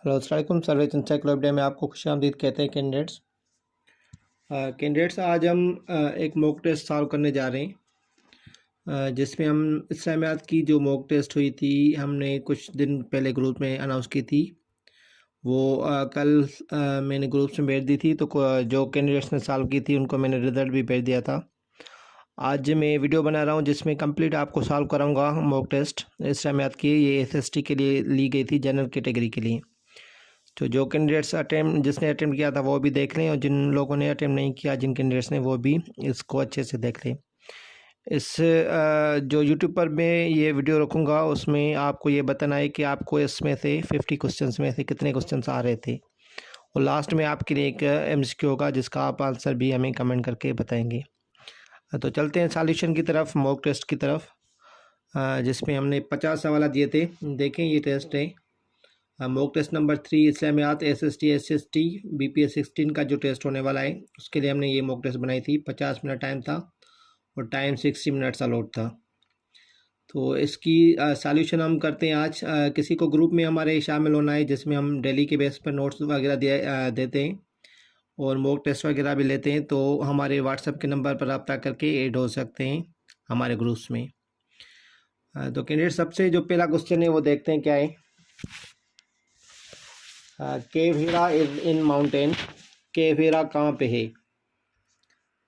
Hello अस्सलाम वालेकुम। Service encyclopedia में आपको खुशामदीद कहते हैं कैंडिडेट्स। आज हम एक मॉक टेस्ट सॉल्व करने जा रहे हैं, जिसमें हम इस्लामियात की जो मॉक टेस्ट हुई थी हमने कुछ दिन पहले ग्रुप में अनाउंस की थी। वो कल मैंने ग्रुप में भेज दी थी, तो जो कैंडिडेट्स ने सॉल्व की थी उनको मैंने रिज़ल्ट भी भेज दिया था। आज मैं वीडियो बना रहा हूँ जिसमें कंप्लीट आपको सॉल्व कराऊंगा मॉक टेस्ट इस्लामियात की। ये एसएसटी के लिए ली गई थी, जनरल कैटेगरी के लिए। तो जो कैंडिडेट्स जिसने अटेम्प्ट किया था वो भी देख लें, और जिन लोगों ने अटेम्प्ट नहीं किया, जिन कैंडिडेट्स ने, वो भी इसको अच्छे से देख लें। जो यूट्यूब पर मैं ये वीडियो रखूँगा उसमें आपको ये बताना है कि आपको इसमें से 50 क्वेश्चंस में से कितने क्वेश्चंस आ रहे थे, और लास्ट में आपके लिए एक एमसीक्यू होगा जिसका आप आंसर भी हमें कमेंट करके बताएंगे। तो चलते हैं सॉल्यूशन की तरफ, मॉक टेस्ट की तरफ, जिसमें हमने 50 सवाल दिए थे। देखें, ये टेस्ट है मॉक टेस्ट नंबर 3 इस्लामियात SST BPS 16 का जो टेस्ट होने वाला है, उसके लिए हमने ये मॉक टेस्ट बनाई थी। 50 मिनट टाइम था और टाइम 60 मिनट्स अलॉट था। तो इसकी सॉल्यूशन हम करते हैं आज। किसी को ग्रुप में हमारे शामिल होना है जिसमें हम डेली के बेस पर नोट्स वगैरह देते हैं और मॉक टेस्ट वगैरह भी लेते हैं, तो हमारे व्हाट्सएप के नंबर पर रब्ता करके ऐड हो सकते हैं हमारे ग्रुप्स में। तो कैंडिडेट, सबसे जो पहला क्वेश्चन है वो देखते हैं क्या है। केव हीरा इज इन माउंटेन। केव हीरा कहाँ पे है?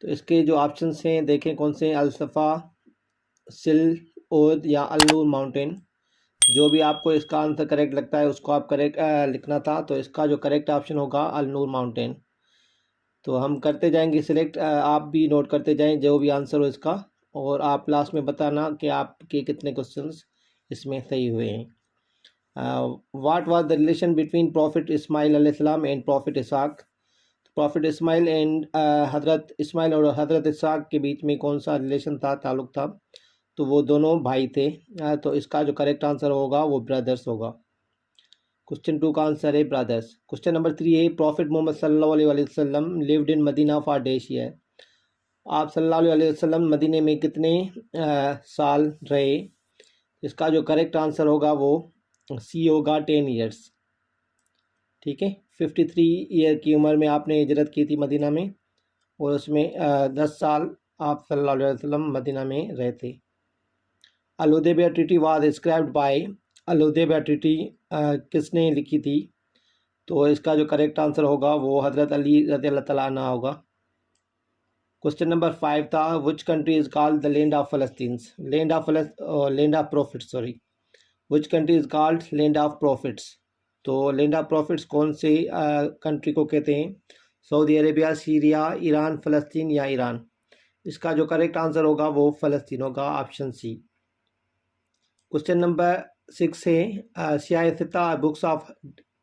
तो इसके जो ऑप्शंस हैं देखें कौन से हैं। अलसफ़ा, सिल, ओद या अल्नूर माउंटेन। जो भी आपको इसका आंसर करेक्ट लगता है उसको आप करेक्ट लिखना था। तो इसका जो करेक्ट ऑप्शन होगा अल्नूर माउंटेन। तो हम करते जाएंगे सिलेक्ट, आप भी नोट करते जाएं जो भी आंसर हो इसका, और आप लास्ट में बताना कि आपके कितने क्वेश्चंस इसमें सही हुए हैं। What was the relation between Prophet Ismail alayhi salam and Prophet Ishaq? Prophet Ismail and हज़रत इस्माइल और हज़रत इसहाक के बीच में कौन सा रिलेशन था, ताल्लुक़ था? तो वो दोनों भाई थे। तो इसका जो करेक्ट आंसर होगा वो ब्रदर्स होगा। क्वेश्चन 2 का आंसर है ब्रदर्स। क्वेश्चन नंबर 3 है प्रॉफिट मोहम्मद सल्लल्लाहु अलैहि वसल्लम lived in Medina for dash year. आप सल्लल्लाहु अलैहि वसल्लम मदीने में कितने साल रहे? इसका जो करेक्ट आंसर होगा वो सी होगा 10 ईयर्स। ठीक है, 53 ईयर की उम्र में आपने हिजरत की थी मदीना में, और उसमें 10 साल आप सल्लल्लाहु अलैहि वसल्लम मदीना में रहे थे। Al-Hudaibiya treaty was scribed by. Al-Hudaibiya treaty किसने लिखी थी? तो इसका जो करेक्ट आंसर होगा वो हज़रत अली रज़ियल्लाहु तआला अन्हु होगा। क्वेश्चन नंबर 5 था which country is called the land of Palestine. Land of profits, sorry. Which country is called land of profits. तो लैंड ऑफ प्रॉफिट्स कौन से कंट्री को कहते हैं? सऊदी अरेबिया, सीरिया, ईरान, फ़लस्तीन या ईरान। इसका जो करेक्ट आंसर होगा वो फ़लस्तीन होगा, ऑप्शन सी। क्वेश्चन नंबर 6 है सियासता books of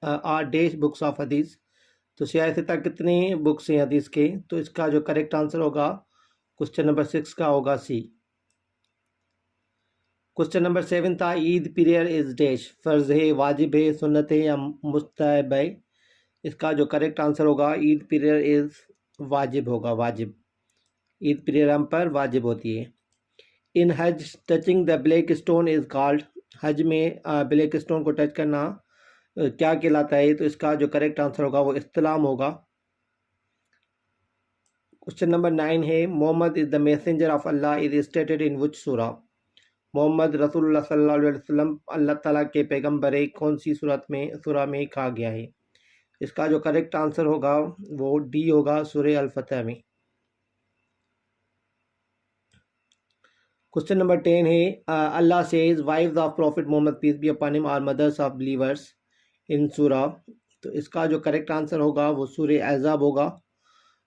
R dash books of hadith. तो सियासता कितने बुक्स हैं हदीस के? तो इसका जो करेक्ट आंसर होगा क्वेश्चन नंबर 6 का होगा सी। क्वेश्चन नंबर 7 था ईद पीरियड इज डैश, फ़र्ज है, वाजिब है, सुन्नत है या मुस्तहब है। इसका जो करेक्ट आंसर होगा ईद पीरियड इज वाजिब होगा, वाजिब। ईद पीरियड हम पर वाजिब होती है। इन हज touching the black stone is called. हज में ब्लैक स्टोन को टच करना क्या कहलाता है? तो इसका जो करेक्ट आंसर होगा वो इस्तिलाम होगा। क्वेश्चन नंबर 9 है Muhammad is the messenger of Allah is stated in which surah. Muhammad रसूलुल्लाह सल्लल्लाहु अलैहि वसल्लम अल्लाह ताला के पैगंबर है, कौन सी सूरा में कहा गया है? इसका जो करेक्ट आंसर होगा वो डी होगा, सूरह अल फतह में। क्वेश्चन नंबर 10 है Allah says wives of prophet Muhammad peace be upon him are mothers of believers in surah. तो इसका जो करेक्ट आंसर होगा वो सूरह अहज़ाब होगा।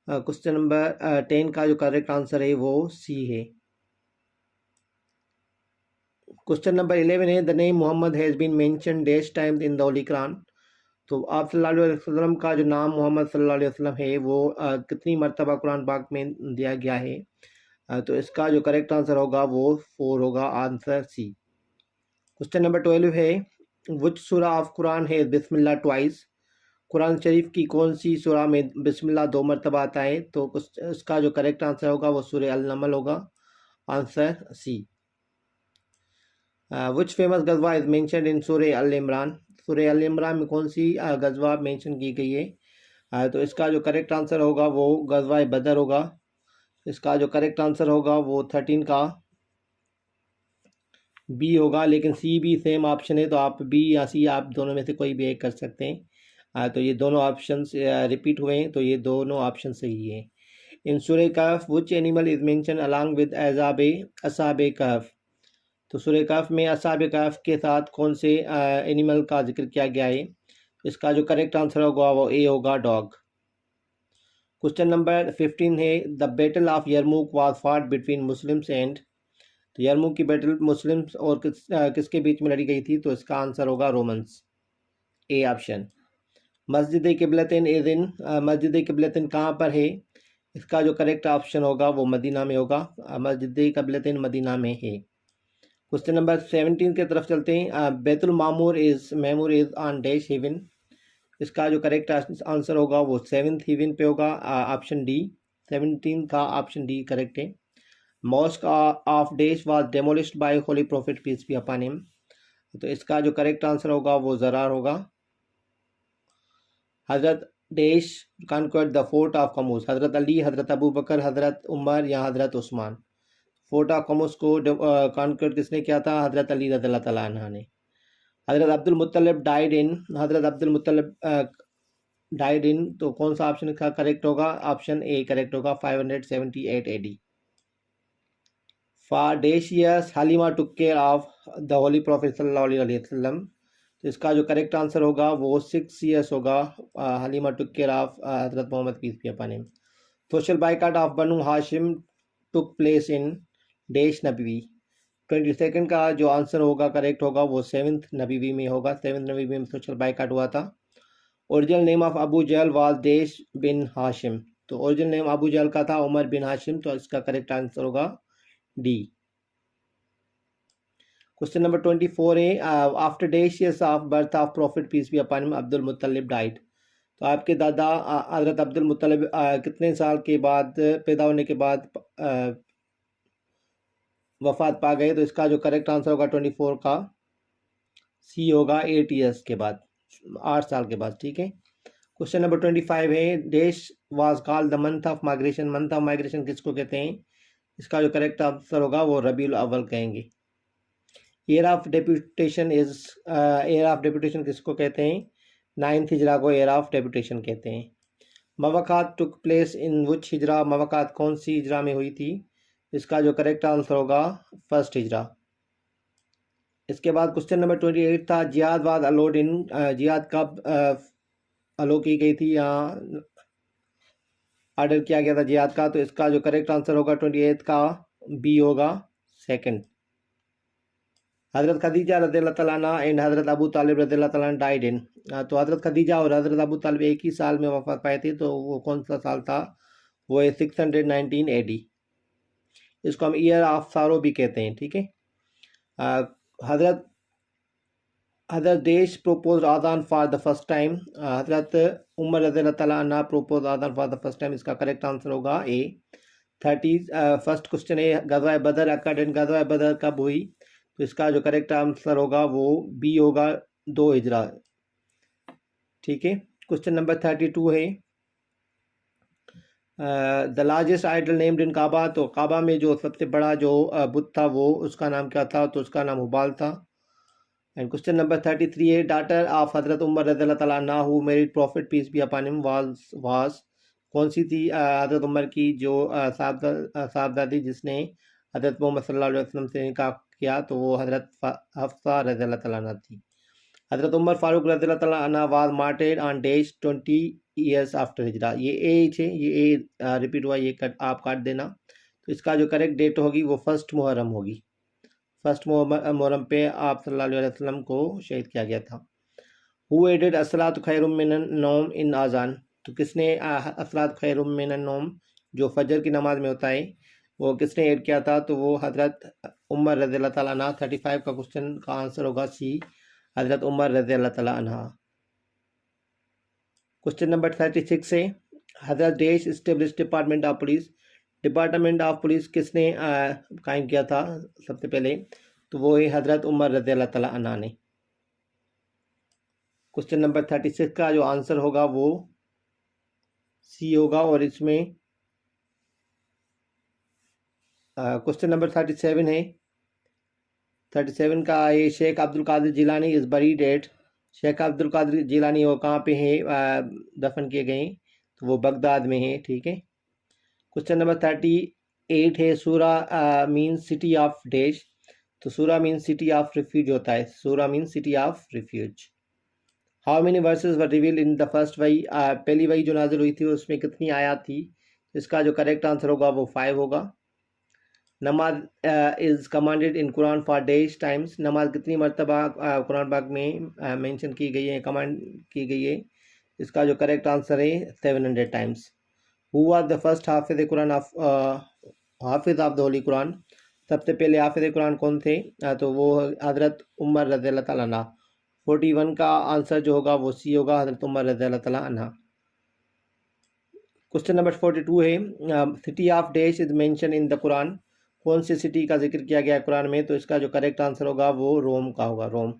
क्वेश्चन नंबर 10 का जो करेक्ट आंसर है वो सी है। क्वेश्चन नंबर 11 है the name Muhammad has been mention dash times in the holy Quran. तो आप सल्लल्लाहु अलैहि वसल्लम का जो नाम मोहम्मद सल्लल्लाहु अलैहि वसल्लम है वो कितनी मरतबा कुरान पाक में दिया गया है? तो इसका जो करेक्ट आंसर होगा वो 4 होगा, आंसर सी। क्वेश्चन नंबर 12 है विच सूरा ऑफ कुरान है बिस्मिल्लाह ट्वाइस। कुरान शरीफ की कौन सी सूरा में बिस्मिल्लाह 2 मरतबा आता है? तो इसका जो करेक्ट आंसर होगा वो सूरह अल नमल होगा, answer C. Which famous ghazwa is mentioned in surah Al Imran. सूरह अल इमरान में कौन सी गजवा मेंशन की गई है? तो इसका जो करेक्ट आंसर होगा वो गजवा बदर होगा। इसका जो करेक्ट आंसर होगा वो 13 का बी होगा, लेकिन सी भी सेम ऑप्शन है, तो आप बी या सी आप दोनों में से कोई भी एक कर सकते हैं। तो ये दोनों ऑप्शन रिपीट हुए हैं, तो ये दोनों ऑप्शन सही है। In surah Kahf which animal is mention along with Ashab Kahf? तो सूरह कहफ में असाब कहफ के साथ कौन से एनिमल का जिक्र किया गया है? इसका जो करेक्ट आंसर होगा वो ए होगा, डॉग। क्वेश्चन नंबर 15 है, the battle of Yarmuk was fought between Muslims and? तो यरमुक की बैटल मुस्लिम्स और किसके बीच में लड़ी गई थी? तो इसका आंसर होगा रोमन्स, ए ऑप्शन। मस्जिद किबलतैन इज इन? मस्जिद किबलतैन कहाँ पर है? इसका जो करेक्ट ऑप्शन होगा वो मदीना में होगा। मस्जिद किबलतैन मदीना में है। क्वेश्चन नंबर 17 की तरफ चलते हैं। Baitul Mamur is on dash heaven? इसका जो करेक्ट आंसर होगा वो 7th हेवन पे होगा, ऑप्शन डी। 17 का ऑप्शन डी करेक्ट है। Mosque of dash was demolished by holy prophet peace be upon him? तो इसका जो करेक्ट आंसर होगा वो ज़रार होगा। हज़रत डैश कॉन्क्वर्ड द फोर्ट ऑफ कमूस? हज़रत अली, हज़रत अबू बकर, हज़रत उमर या हज़रत उस्मान? फोर्ट ऑफ कमूस को कॉन्क्वर्ड किसने किया था? हज़रत अली रज़ियल्लाहु तआला अन्हु ने। हज़रत अब्दुल मुत्तलिब डाइड इन? हज़रत अब्दुल मुत्तलिब डाइड इन, तो कौन सा ऑप्शन का करेक्ट होगा? ऑप्शन ए करेक्ट होगा, 578 AD। For dash years Halima took care of the holy prophet सल्लल्लाहु अलैहि वसल्लम? तो इसका जो करेक्ट आंसर होगा वो 6 ईयर्स होगा। हलीमा टुक care of Hazrat Muhammad peace be upon him. Social boycott of Banu Hashim took place in dash Nabawi? 22 का जो आंसर होगा करेक्ट होगा वो 7th नबीवी में होगा। 7th नबीवी में सोशल बाइकाट हुआ था। Original name of Abu Jahl was dash bin Hashim? तो ओरिजिनल नेम अबू जहल का था उमर बिन हाशिम, तो इसका करेक्ट आंसर होगा डी। क्वेश्चन नंबर 24 है, after dash years of birth of prophet peace be upon him Abdul Muttalib died? तो आपके दादा हज़रत अब्दुल मुत्तलिब कितने साल के बाद, पैदा होने के बाद वफात पा गए? तो इसका जो करेक्ट आंसर होगा 24 का सी होगा, 8 ईयर्स के बाद, 8 साल के बाद। ठीक है। क्वेश्चन नंबर 25 है, dash was called the month of migration? Month of migration किसको कहते हैं? इसका जो करेक्ट आंसर होगा वो रबीउल अव्वल कहेंगे। Year of deputation year of deputation किसको कहते हैं? 9th हिजरा को ईयर ऑफ डेप्यूटेशन कहते हैं। मवाक़ात टुक प्लेस इन विच हिजरा? मवाक़ात कौन सी हिजरा में हुई थी? इसका जो करेक्ट आंसर होगा 1st हिजरा। इसके बाद क्वेश्चन नंबर 28 था, जिहाद वाज अलाउड इन? जिहाद कब अलो की गई थी या ऑर्डर किया गया था जिहाद का? तो इसका जो करेक्ट आंसर होगा 28 का बी होगा, 2nd। हज़रत खदीजा रज़ियल्लाहु तआला अन्हा एंड हज़रत अबू तालिब रज़ियल्लाहु तआला डाइड इन? तो हज़रत खदीजा और हज़रत अबू तालिब एक ही साल में वफात पाए थे, तो वो कौन सा साल था? वो है 619 AD। इसको हम ईयर ऑफ सारो भी कहते हैं। ठीक है। Hazrat dash propose azan for the first time? Hazrat Umar रज़ियल्लाहु तआला अन्हा propose azan for the first time? इसका करेक्ट आंसर होगा ए। 31st क्वेश्चन है, गज़वा बदर अकर्ड इन? गज़वा बदर कब हुई? तो इसका जो करेक्ट आंसर होगा वो बी होगा, 2 हिजरा। ठीक है। क्वेश्चन नंबर 32 है, the largest idol named in Kaaba? तो काबा में जो सबसे बड़ा जो बुत था वो उसका नाम क्या था? तो उसका नाम हुबाल था। एंड क्वेश्चन नंबर 33 है, डॉटर ऑफ हज़रत उमर रज़ियल्लाहु तआला अन्हा हु married prophet peace be upon him was? कौन सी थी हज़रत उमर की जो साहबजादी जिसने हज़रत मोहम्मद सल्लल्लाहु अलैहि वसल्लम से निकाह किया? तो वो हज़रत हफ्सा रज़ियल्लाहु तआला अन्हा थी। हज़रत उमर फारूक रज़ियल्लाहु तआला अन्हा was martyred on dash 20 years after Hijra? ये एज है, ये ए रिपीट हुआ, ये आप काट देना। तो इसका जो करेक्ट डेट होगी वो 1st मुहर्रम होगी। 1st मुहर्रम पे आप सल्लल्लाहु अलैहि वसल्लम को शहीद किया गया था। हु एडेड अस्सलातु खैरुम मिनन नौम इन आज़ान? तो किसने अस्सलातु खैरुम मिनन नौम जो फजर की नमाज में होता है वो किसने ऐड किया था? तो वो हज़रत उमर रज़ियल्लाहु तआला अन्हा। 35 का क्वेश्चन का आंसर होगा सी, हज़रत उमर रज़ियल्लाहु तआला अन्हा। क्वेश्चन नंबर 36 है, Hazrat dash establish department of police? Department of police किसने कायम किया था सबसे पहले? तो वो है हज़रत उमर रज़ियल्लाहु तआला अन्हा ने। क्वेश्चन नंबर 36 का जो आंसर होगा वो सी होगा। और इसमें क्वेश्चन नंबर 37 है। 37 का ये Sheikh Abdul Qadir Jilani is buried at. Sheikh Abdul Qadir Jilani वो कहाँ पे है दफन किए गए? तो वो बगदाद में है। ठीक है। क्वेश्चन नंबर 38 है। सूरा मीन सिटी ऑफ डैश। तो सूरा मीन सिटी ऑफ रिफ्यूज होता है। सूरा mean city of refuge. How many verses were revealed in the first वही? पहली वही जो नाजिल हुई थी उसमें कितनी आयत थी? इसका जो करेक्ट आंसर होगा वो 5 होगा। नमाज is commanded in Quran for dash times. नमाज कितनी मरतबा कुरान पाक में मेंशन की गई है, कमांड की गई है? इसका जो करेक्ट आंसर है 700 times. Who was the first Hafiz Quran of Hafiz of the holy Quran? सबसे पहले हाफिज कुरान कौन थे? तो वो हज़रत उमर रज़ी अल्लाह तआला अन्हा। 41 का आंसर जो होगा वो सी होगा, हज़रत उमर रज़ी अल्लाह तआला अन्हा। क्वेश्चन नंबर 42 है। City of dash is mention in the Quran. कौन सी सिटी का जिक्र किया गया है कुरान में? तो इसका जो करेक्ट आंसर होगा वो रोम का होगा, रोम।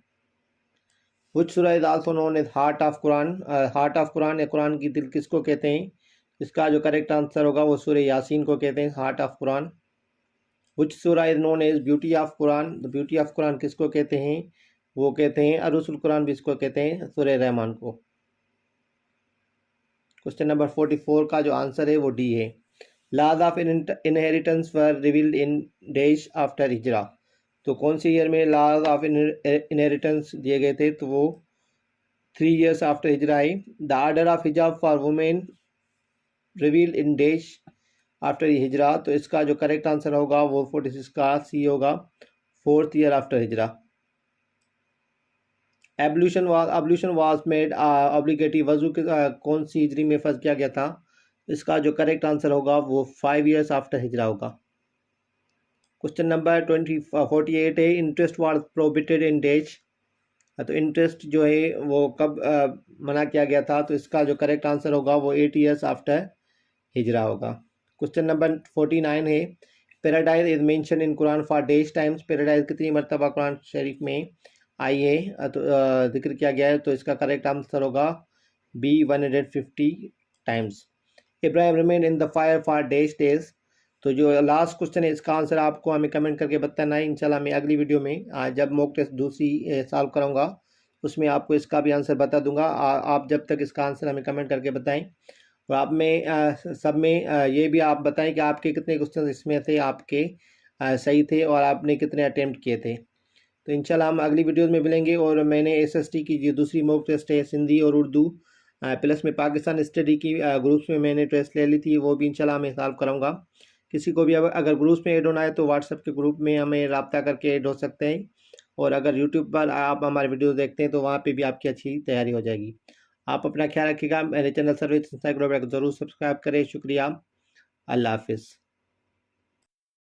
व्हिच सूरा is also known as heart of Quran? Heart of Quran या कुरान की दिल किसको कहते हैं? इसका जो करेक्ट आंसर होगा वो सूरह यासीन को कहते हैं, हार्ट ऑफ कुरान। व्हिच सूरा is known as beauty of Quran? The beauty of Quran किसको कहते हैं? वो कहते हैं अरुसुल कुरान भी इसको कहते हैं, सूरह रहमान को। क्वेश्चन नंबर 44 का जो आंसर है वो डी है। Laws of inheritance were revealed in dash after Hijra. तो कौन सी ईयर में लाज ऑफ इनहेरिटेंस दिए गए थे? तो वो 3 years आफ्टर हिजरा है। The order of hijab for women revealed in dash after Hijra. तो इसका जो करेक्ट आंसर होगा वो 46 का सी होगा, 4th year after Hijra. Ablution was made obligatory. वजू कौन सी हिजरी में फर्ज किया गया था? इसका जो करेक्ट आंसर होगा वो 5 years आफ्टर हिजरा होगा। क्वेश्चन नंबर 48 है। Interest was prohibited in dash. तो इंटरेस्ट जो है वो कब मना किया गया था? तो इसका जो करेक्ट आंसर होगा वो 8 years आफ्टर हिजरा होगा। क्वेश्चन नंबर 49 है। Paradise is mention in Quran for dash times. Paradise कितनी मरतबा कुरान शरीफ में आई है, तो जिक्र किया गया है? तो इसका करेक्ट आंसर होगा B 150 times. Ibrahim remain in the fire for dash days. तो जो लास्ट क्वेश्चन है इसका आंसर आपको हमें कमेंट करके बताना है। इंशाल्लाह मैं अगली वीडियो में जब मॉक टेस्ट दूसरी सॉल्व करूँगा उसमें आपको इसका भी आंसर बता दूंगा। आप जब तक इसका आंसर हमें कमेंट करके बताएं। और आप में सब में ये भी आप बताएं कि आपके कितने क्वेश्चन इसमें थे आपके सही थे और आपने कितने अटैम्प्ट किए थे। तो इंशाल्लाह हम अगली वीडियोस में मिलेंगे। और मैंने एसएसटी की जो दूसरी मॉक टेस्ट है सिंधी और उर्दू प्लस में पाकिस्तान स्टडी की ग्रुप्स में मैंने टेस्ट ले ली थी, वो भी इंशाल्लाह मैं सॉल्व कराऊंगा। किसी को भी अगर ग्रुप्स में ऐड होना है तो व्हाट्सएप के ग्रुप में हमें रब्ता करके ऐड हो सकते हैं। और अगर यूट्यूब पर आप हमारे वीडियो देखते हैं तो वहाँ पे भी आपकी अच्छी तैयारी हो जाएगी। आप अपना ख्याल रखिएगा। मेरे चैनल सर्विस इंस्टाग्राम ज़रूर सब्सक्राइब करें। शुक्रिया। अल्लाह हाफिज़।